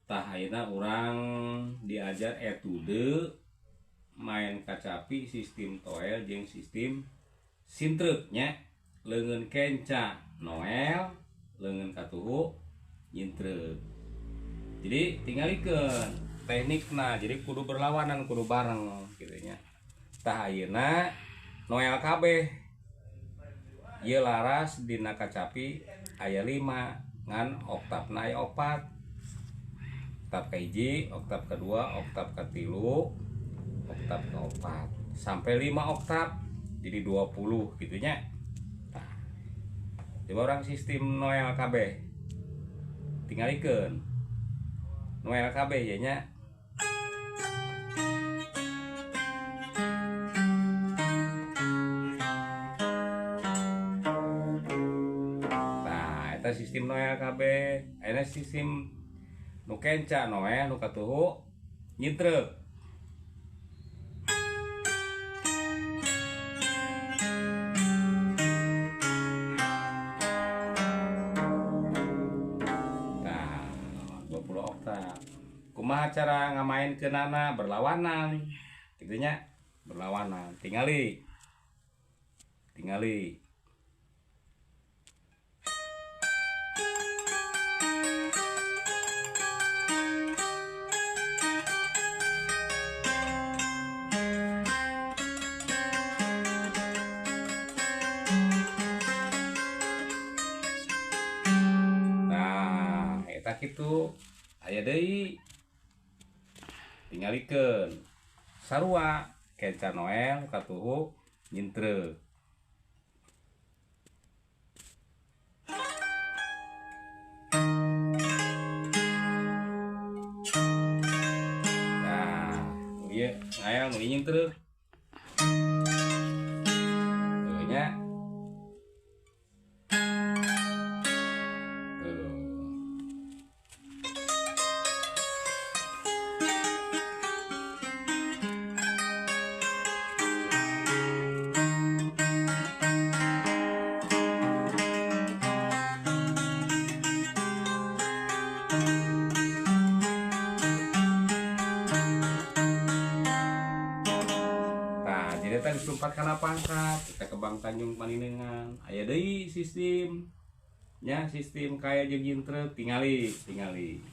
Tah ayeuna urang diajar etude main kacapi sistem toel jeung sistem sintrek nya. Leungeun kenca noel, leungeun katuhu nyintrek. Jadi tingalikeun teknikna, jadi kudu berlawanan, kudu bareng kitu nya. Tah ayeuna noel kabeh ieu laras dina kacapi aya 5 ngan oktavna aya 4. Oktav kahiji, oktav kedua, oktav katilu, oktav keempat sampai 5 oktav jadi 20 gitu nya. Nah, coba orang sistem noel KB tingalikeun noel KB ya nya. Nah, eta sistem noel KB, aya sistem nu kenca noel nu katuhu nyintrek. Nah, 20 oktav. Kumaha cara ngamainkeunana? Berlawanan. Kitu nya, berlawanan. Tingali. Nah, eta kitu. Aya deui. Tingalikeun. Sarua kenca noel katuhu nyintrek. Nah, ieu ngayal nu nyintrek. Tuh nya. Jadi tadi 4 kana pangkat kita ke Bang Tanjung Paninengan. Aya deui sistem nya, sistem kaya jeung nyintrek. Tingali. Tingali.